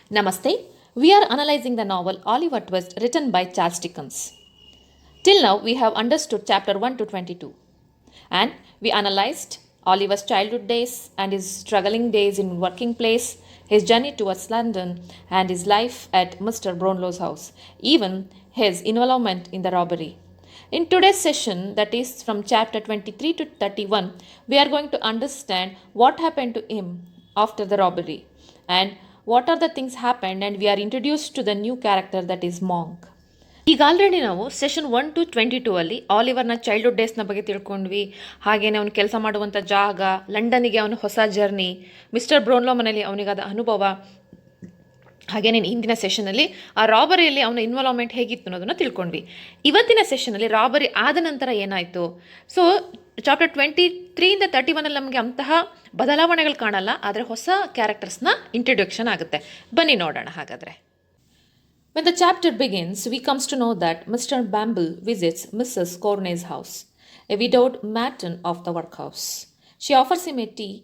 Namaste. We are analyzing the novel Oliver Twist written by Charles Dickens. Till now, we have understood chapter 1 to 22. And we analyzed Oliver's childhood days and his struggling days in working place, his journey towards London, and his life at Mr. Brownlow's house, even his involvement in the robbery. In today's session, that is from chapter 23 to 31, we are going to understand what happened to him after the robbery and what are the things happened, and we are introduced to the new character that is Monk. ಈಗ already ನಾವು session 1 to 22 ಅಲ್ಲಿ ಆಲಿವರ್ನ childhood ಡೇಸ್ನ ಬಗ್ಗೆ ತಿಳ್ಕೊಂಡ್ವಿ. ಹಾಗೇನೆ ಅವನು ಕೆಲಸ ಮಾಡುವಂಥ ಜಾಗ, ಲಂಡನ್ನಿಗೆ ಅವನ ಹೊಸ ಜರ್ನಿ, ಮಿಸ್ಟರ್ ಬ್ರೌನ್ಲೋ ಮನೇಲಿ ಅವನಿಗಾದ ಅನುಭವ, ಹಾಗೇನೇ ಹಿಂದಿನ ಸೆಷನಲ್ಲಿ ಆ ರಾಬರಿಯಲ್ಲಿ ಅವನ ಇನ್ವಾಲ್ವ್ಮೆಂಟ್ ಹೇಗಿತ್ತು ಅನ್ನೋದನ್ನು ತಿಳ್ಕೊಂಡ್ವಿ. ಇವತ್ತಿನ ಸೆಷನಲ್ಲಿ ರಾಬರಿ ಆದ ನಂತರ ಏನಾಯಿತು, ಸೊ ಚಾಪ್ಟರ್ 23 ನಮಗೆ ಅಂತಹ ಬದಲಾವಣೆಗಳು ಕಾಣಲ್ಲ, ಆದರೆ ಹೊಸ ಕ್ಯಾರೆಕ್ಟರ್ಸ್ನ ಇಂಟ್ರೊಡಕ್ಷನ್ ಆಗುತ್ತೆ. ಬನ್ನಿ ನೋಡೋಣ ಹಾಗಾದರೆ. When the chapter begins, we comes to know that Mr. Bamble visits Mrs. Corney's house, a widowed matron of the workhouse. She offers him a tea.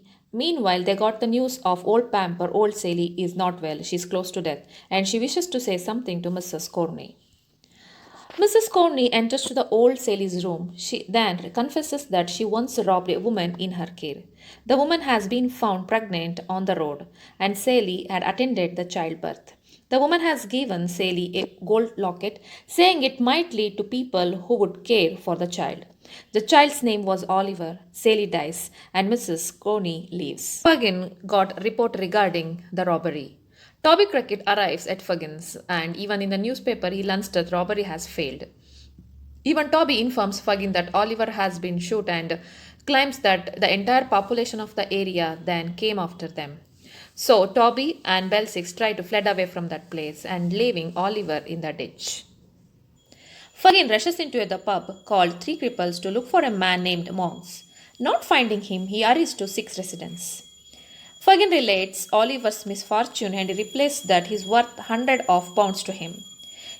Meanwhile, they got the news of old Pamper, old Sally, is not well. She is close to death, and she wishes to say something to Mrs. Corney. Mrs. Corney enters to the old Sally's room. She then confesses that she once robbed a woman in her care. The woman has been found pregnant on the road, and Sally had attended the childbirth. The woman has given Sally a gold locket, saying it might lead to people who would care for the child. The child's name was Oliver. Sally dies, and Mrs. Corney leaves. Fagin got a report regarding the robbery. Toby Crackit arrives at Faggin's, and even in the newspaper he learns that robbery has failed. Even Toby informs Fagin that Oliver has been shot and claims that the entire population of the area then came after them. So Toby and Belsix try to flee away from that place and leaving Oliver in the ditch. Fagin rushes into the pub called Three Cripples to look for a man named Monks. Not finding him, he hurries to 6 residents. Fagin relates Oliver's misfortune and replaces that he is worth 100 of pounds to him.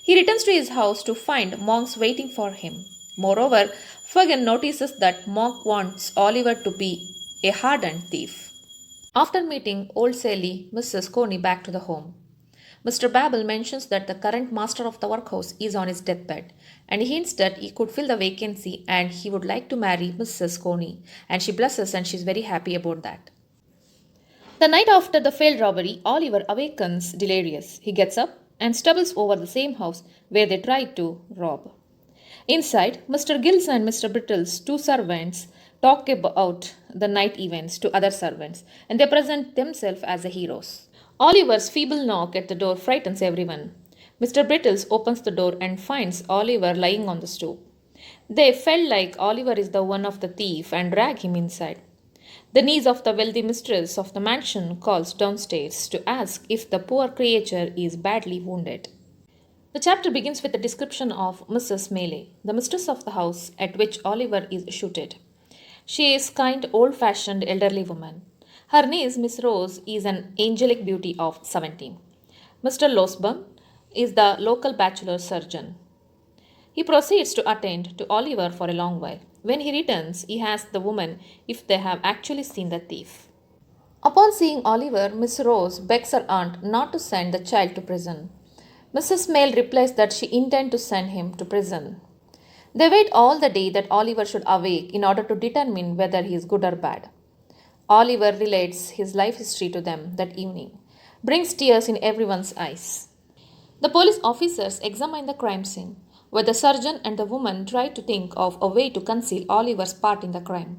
He returns to his house to find Monks waiting for him. Moreover, Fagin notices that Monk wants Oliver to be a hardened thief. After meeting old Sally, Mrs. Corney back to the home. Mr. Babel mentions that the current master of the workhouse is on his deathbed, and he hints that he could fill the vacancy and he would like to marry Mrs. Corney, and she blesses and she is very happy about that. The night after the failed robbery, Oliver awakens delirious. He gets up and stumbles over the same house where they tried to rob. Inside, Mr. Gills and Mr. Brittle's 2 servants talk about the night events to other servants, and they present themselves as the heroes. Oliver's feeble knock at the door frightens everyone. Mr. Brittles opens the door and finds Oliver lying on the stoop. They felt like Oliver is the one of the thief and drag him inside. The niece of the wealthy mistress of the mansion calls downstairs to ask if the poor creature is badly wounded. The chapter begins with a description of Mrs. Melee, the mistress of the house at which Oliver is shooted. She is kind, old-fashioned, elderly woman. Her niece, Miss Rose, is an angelic beauty of 17. Mr. Losburn is the local bachelor surgeon. He proceeds to attend to Oliver for a long while. When he returns, he asks the woman if they have actually seen the thief. Upon seeing Oliver, Miss Rose begs her aunt not to send the child to prison. Mrs. Mail replies that she intends to send him to prison. They wait all the day that Oliver should awake in order to determine whether he is good or bad. Oliver relates his life history to them that evening, brings tears in everyone's eyes. The police officers examine the crime scene, where the surgeon and the woman try to think of a way to conceal Oliver's part in the crime.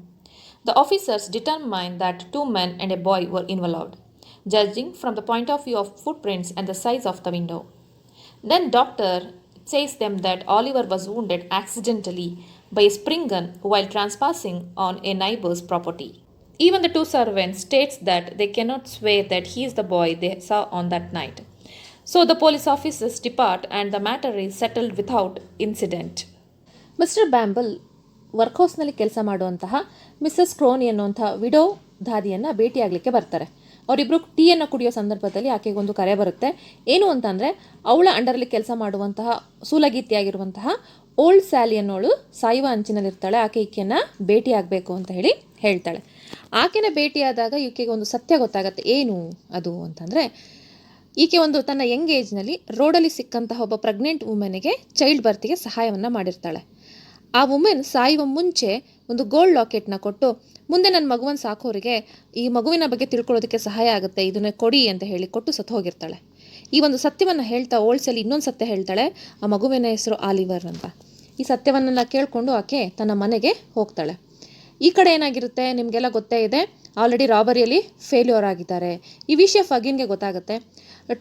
The officers determine that 2 men and a boy were involved, judging from the point of view of footprints and the size of the window. Then Doctor says them that Oliver was wounded accidentally by a spring gun while trespassing on a neighbor's property. Even the 2 servants states that they cannot swear that he is the boy they saw on that night. So the police officers depart and the matter is settled without incident. Mister Bumble ವರ್ಕ್ಹೌಸ್ನಲ್ಲಿ ಕೆಲಸ ಮಾಡುವಂತಹ missus ಕ್ರೋನಿ ಅನ್ನುವಂಥ widow ದಾದಿಯನ್ನು ಭೇಟಿಯಾಗಲಿಕ್ಕೆ ಬರ್ತಾರೆ. ಅವರಿಬ್ಬರು ಟೀಯನ್ನು ಕುಡಿಯೋ ಸಂದರ್ಭದಲ್ಲಿ ಆಕೆಗೊಂದು ಕರೆ ಬರುತ್ತೆ. ಏನು ಅಂತಂದರೆ, ಅವಳ ಅಂಡರಲ್ಲಿ ಕೆಲಸ ಮಾಡುವಂತಹ ಸೂಲಗೀತಿಯಾಗಿರುವಂತಹ ಓಲ್ಡ್ ಸ್ಯಾಲಿ ಅನ್ನೋಳು ಸಾಯುವ ಅಂಚಿನಲ್ಲಿರ್ತಾಳೆ. ಆಕೆ ಈಕೆಯನ್ನು ಭೇಟಿಯಾಗಬೇಕು ಅಂತ ಹೇಳ್ತಾಳೆ. ಆಕೆನ ಭೇಟಿಯಾದಾಗ ಈಕೆಗೆ ಒಂದು ಸತ್ಯ ಗೊತ್ತಾಗತ್ತೆ. ಏನು ಅದು ಅಂತಂದರೆ, ಈಕೆ ಒಂದು ತನ್ನ ಯಂಗ್ ಏಜ್ನಲ್ಲಿ ರೋಡಲ್ಲಿ ಸಿಕ್ಕಂತಹ ಒಬ್ಬ ಪ್ರೆಗ್ನೆಂಟ್ ವುಮೆನ್ಗೆ ಚೈಲ್ಡ್ ಬರ್ತಿಗೆ ಸಹಾಯವನ್ನು ಮಾಡಿರ್ತಾಳೆ. ಆ ವುಮೆನ್ ಸಾಯುವ ಮುಂಚೆ ಒಂದು ಗೋಲ್ಡ್ ಲಾಕೆಟ್ನ ಕೊಟ್ಟು, ಮುಂದೆ ನನ್ನ ಮಗುವನ್ನು ಸಾಕೋರಿಗೆ ಈ ಮಗುವಿನ ಬಗ್ಗೆ ತಿಳ್ಕೊಳ್ಳೋದಕ್ಕೆ ಸಹಾಯ ಆಗುತ್ತೆ, ಇದನ್ನೇ ಕೊಡಿ ಅಂತ ಹೇಳಿ ಕೊಟ್ಟು ಸತ್ತು ಹೋಗಿರ್ತಾಳೆ. ಈ ಒಂದು ಸತ್ಯವನ್ನು ಹೇಳ್ತಾ ಓಲ್ಸಲ್ಲಿ ಇನ್ನೊಂದು ಸತ್ಯ ಹೇಳ್ತಾಳೆ. ಆ ಮಗುವಿನ ಹೆಸರು ಆಲಿವರ್ ಅಂತ. ಈ ಸತ್ಯವನ್ನೆಲ್ಲ ಕೇಳಿಕೊಂಡು ಆಕೆ ತನ್ನ ಮನೆಗೆ ಹೋಗ್ತಾಳೆ. ಈ ಕಡೆ ಏನಾಗಿರುತ್ತೆ ನಿಮಗೆಲ್ಲ ಗೊತ್ತೇ ಇದೆ, ಆಲ್ರೆಡಿ ರಾಬರಿಯಲ್ಲಿ ಫೇಲ್ಯೂರ್ ಆಗಿದ್ದಾರೆ. ಈ ವಿಷಯ ಫಗಿನ್ಗೆ ಗೊತ್ತಾಗುತ್ತೆ.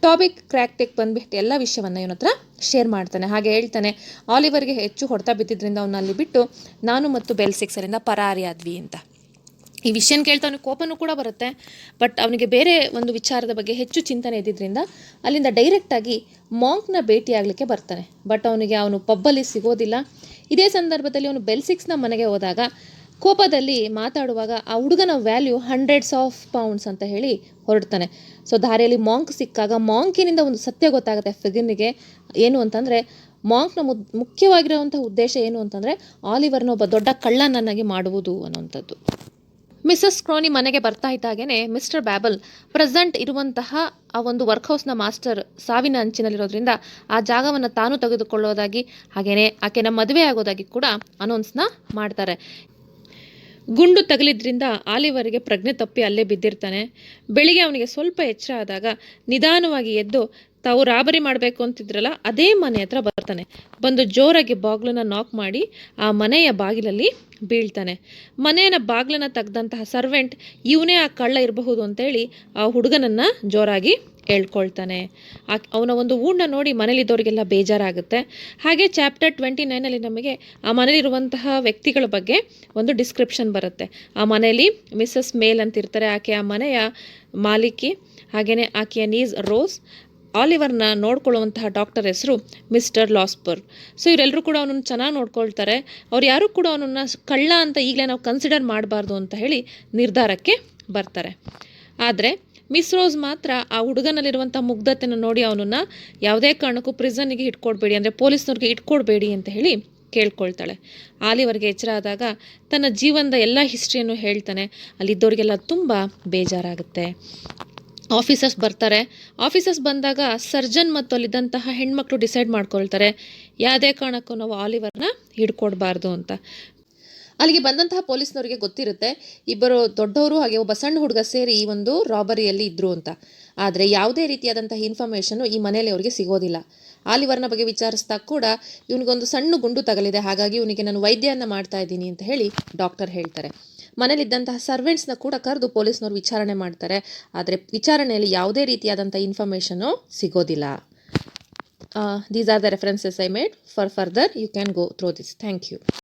ಟಾಪಿಕ್ ಕ್ರ್ಯಾಕ್ಟಿಕ್ ಬಂದುಬಿಟ್ಟು ಎಲ್ಲ ವಿಷಯವನ್ನು ಇವನ ಹತ್ರ ಶೇರ್ ಮಾಡ್ತಾನೆ. ಹಾಗೆ ಹೇಳ್ತಾನೆ, ಆಲಿವರ್ಗೆ ಹೆಚ್ಚು ಹೊಡೆತ ಬಿದ್ದಿದ್ದರಿಂದ ಅವನ್ನ ಅಲ್ಲಿ ಬಿಟ್ಟು ನಾನು ಮತ್ತು ಬೆಲ್ಸಿಕ್ಸರಿಂದ ಪರಾರಿ ಆದ್ವಿ ಅಂತ. ಈ ವಿಷಯನ ಕೇಳ್ತಾ ಅವನಿಗೆ ಕೋಪನೂ ಕೂಡ ಬರುತ್ತೆ. ಬಟ್ ಅವನಿಗೆ ಬೇರೆ ಒಂದು ವಿಚಾರದ ಬಗ್ಗೆ ಹೆಚ್ಚು ಚಿಂತನೆ ಇದ್ದಿದ್ದರಿಂದ ಅಲ್ಲಿಂದ ಡೈರೆಕ್ಟಾಗಿ ಮಾಂಕ್ನ ಭೇಟಿಯಾಗಲಿಕ್ಕೆ ಬರ್ತಾನೆ. ಬಟ್ ಅವನು ಪಬ್ಬಲ್ಲಿ ಸಿಗೋದಿಲ್ಲ. ಇದೇ ಸಂದರ್ಭದಲ್ಲಿ ಅವನು ಬೆಲ್ಸಿಕ್ಸ್ನ ಮನೆಗೆ ಹೋದಾಗ ಕೋಪದಲ್ಲಿ ಮಾತಾಡುವಾಗ ಆ ಹುಡುಗನ ವ್ಯಾಲ್ಯೂ £100s ಅಂತ ಹೇಳಿ ಹೊರಡ್ತಾನೆ. ಸೊ ದಾರಿಯಲ್ಲಿ ಮಾಂಕ್ ಸಿಕ್ಕಾಗ ಮಾಂಕಿನಿಂದ ಒಂದು ಸತ್ಯ ಗೊತ್ತಾಗುತ್ತೆ ಫಿಗಿನ್ನಿಗೆ. ಏನು ಅಂತಂದರೆ ಮಾಂಕ್ನ ಮುಖ್ಯವಾಗಿರುವಂಥ ಉದ್ದೇಶ ಏನು ಅಂತಂದರೆ ಆಲಿವರ್ನ ಒಬ್ಬ ದೊಡ್ಡ ಕಳ್ಳನನ್ನಾಗಿ ಮಾಡುವುದು ಅನ್ನುವಂಥದ್ದು. ಮಿಸಸ್ ಕ್ರೋನಿ ಮನೆಗೆ ಬರ್ತಾ ಇದ್ದಾಗೇ ಮಿಸ್ಟರ್ ಬ್ಯಾಬಲ್ ಪ್ರೆಸೆಂಟ್ ಇರುವಂತಹ ಆ ಒಂದು ವರ್ಕ್ಹೌಸ್ನ ಮಾಸ್ಟರ್ ಸಾವಿನ ಅಂಚಿನಲ್ಲಿರೋದ್ರಿಂದ ಆ ಜಾಗವನ್ನು ತಾನು ತೆಗೆದುಕೊಳ್ಳೋದಾಗಿ ಹಾಗೆಯೇ ಆಕೆನ ಮದುವೆ ಆಗೋದಾಗಿ ಕೂಡ ಅನೌನ್ಸ್ನ ಮಾಡ್ತಾರೆ. ಗುಂಡು ತಗಲಿದ್ರಿಂದ ಆಲಿವರ್ಗೆ ಪ್ರಜ್ಞೆ ತಪ್ಪಿ ಅಲ್ಲೇ ಬಿದ್ದಿರ್ತಾನೆ. ಬೆಳಿಗ್ಗೆ ಅವನಿಗೆ ಸ್ವಲ್ಪ ಎಚ್ಚರ ಆದಾಗ ನಿಧಾನವಾಗಿ ಎದ್ದು ತಾವು ರಾಬರಿ ಮಾಡಬೇಕು ಅಂತಿದ್ರಲ್ಲ ಅದೇ ಮನೆ ಹತ್ರ ಬರ್ತಾನೆ. ಬಂದು ಜೋರಾಗಿ ಬಾಗಿಲನ್ನ ನಾಕ್ ಮಾಡಿ ಆ ಮನೆಯ ಬಾಗಿಲಲ್ಲಿ ಬೀಳ್ತಾನೆ. ಮನೆಯ ಬಾಗಿಲನ್ನ ತೆಗೆದಂತಹ ಸರ್ವೆಂಟ್ ಇವನೇ ಆ ಕಳ್ಳ ಇರಬಹುದು ಅಂತೇಳಿ ಆ ಹುಡುಗನನ್ನು ಜೋರಾಗಿ ಹೇಳ್ಕೊಳ್ತಾನೆ. ಅವನ ಒಂದು ಊಣ್ಣ ನೋಡಿ ಮನೇಲಿದ್ದವರಿಗೆಲ್ಲ ಬೇಜಾರಾಗುತ್ತೆ. ಹಾಗೆ ಚಾಪ್ಟರ್ 29 ನಮಗೆ ಆ ಮನೇಲಿರುವಂತಹ ವ್ಯಕ್ತಿಗಳ ಬಗ್ಗೆ ಒಂದು ಡಿಸ್ಕ್ರಿಪ್ಷನ್ ಬರುತ್ತೆ. ಆ ಮನೆಯಲ್ಲಿ ಮಿಸ್ಸಸ್ ಮೇಲ್ ಅಂತಿರ್ತಾರೆ, ಆಕೆ ಆ ಮನೆಯ ಮಾಲೀಕಿ. ಹಾಗೆಯೇ ಆಕೆಯ ನೀಸ್ ರೋಸ್. ಆಲಿವರ್ನ ನೋಡ್ಕೊಳ್ಳುವಂತಹ ಡಾಕ್ಟರ್ ಹೆಸರು ಮಿಸ್ಟರ್ ಲಾಸ್ಪರ್. ಸೊ ಇವರೆಲ್ಲರೂ ಕೂಡ ಅವನನ್ನು ಚೆನ್ನಾಗಿ ನೋಡ್ಕೊಳ್ತಾರೆ. ಅವ್ರು ಯಾರೂ ಕೂಡ ಅವನನ್ನು ಕಳ್ಳ ಅಂತ ಈಗಲೇ ನಾವು ಕನ್ಸಿಡರ್ ಮಾಡಬಾರ್ದು ಅಂತ ಹೇಳಿ ನಿರ್ಧಾರಕ್ಕೆ ಬರ್ತಾರೆ. ಆದರೆ ಮಿಸ್ ರೋಸ್ ಮಾತ್ರ ಆ ಹುಡುಗನಲ್ಲಿರುವಂಥ ಮುಗ್ಧತೆಯನ್ನು ನೋಡಿ ಅವನನ್ನು ಯಾವುದೇ ಕಾರಣಕ್ಕೂ ಪ್ರಿಸನ್ನಿಗೆ ಇಟ್ಕೊಡ್ಬೇಡಿ, ಅಂದರೆ ಪೊಲೀಸ್ನವ್ರಿಗೆ ಇಟ್ಕೊಡ್ಬೇಡಿ ಅಂತ ಹೇಳಿ ಕೇಳ್ಕೊಳ್ತಾಳೆ. ಆಲಿವರ್ಗೆ ಎಚ್ಚರ ಆದಾಗ ತನ್ನ ಜೀವನದ ಎಲ್ಲ ಹಿಸ್ಟ್ರಿಯನ್ನು ಹೇಳ್ತಾನೆ. ಅಲ್ಲಿದ್ದವರಿಗೆಲ್ಲ ತುಂಬ ಬೇಜಾರಾಗುತ್ತೆ. ಆಫೀಸರ್ಸ್ ಬರ್ತಾರೆ. ಆಫೀಸರ್ಸ್ ಬಂದಾಗ ಸರ್ಜನ್ ಮತ್ತು ಅಲ್ಲಿದ್ದಂತಹ ಹೆಣ್ಮಕ್ಳು ಡಿಸೈಡ್ ಮಾಡ್ಕೊಳ್ತಾರೆ ಯಾವುದೇ ಕಾರಣಕ್ಕೂ ನಾವು ಆಲಿವರ್ನ ಹಿಡ್ಕೊಡ್ಬಾರ್ದು ಅಂತ. ಅಲ್ಲಿಗೆ ಬಂದಂತಹ ಪೊಲೀಸ್ನವರಿಗೆ ಗೊತ್ತಿರುತ್ತೆ ಇಬ್ಬರು ದೊಡ್ಡವರು ಹಾಗೆ ಒಬ್ಬ ಸಣ್ಣ ಹುಡುಗ ಸೇರಿ ಈ ಒಂದು ರಾಬರಿಯಲ್ಲಿ ಇದ್ದರು ಅಂತ. ಆದರೆ ಯಾವುದೇ ರೀತಿಯಾದಂತಹ ಇನ್ಫಾರ್ಮೇಷನ್ನು ಈ ಮನೆಯಲ್ಲಿ ಅವರಿಗೆ ಸಿಗೋದಿಲ್ಲ. ಆಲಿವರ್ನ ಬಗ್ಗೆ ವಿಚಾರಿಸಿದಾಗ ಕೂಡ ಇವನಿಗೊಂದು ಸಣ್ಣ ಗುಂಡು ತಗಲಿದೆ, ಹಾಗಾಗಿ ಇವನಿಗೆ ನಾನು ವೈದ್ಯನ ಮಾಡ್ತಾ ಇದ್ದೀನಿ ಅಂತ ಹೇಳಿ ಡಾಕ್ಟರ್ ಹೇಳ್ತಾರೆ. ಮನೇಲಿದ್ದಂತಹ ಸರ್ವೆಂಟ್ಸ್ನ ಕೂಡ ಕರೆದು ಪೊಲೀಸ್ನವ್ರು ವಿಚಾರಣೆ ಮಾಡ್ತಾರೆ. ಆದರೆ ವಿಚಾರಣೆಯಲ್ಲಿ ಯಾವುದೇ ರೀತಿಯಾದಂಥ ಇನ್ಫಾರ್ಮೇಷನ್ನು ಸಿಗೋದಿಲ್ಲ. These are the references I made. For further, you can go through this. Thank you.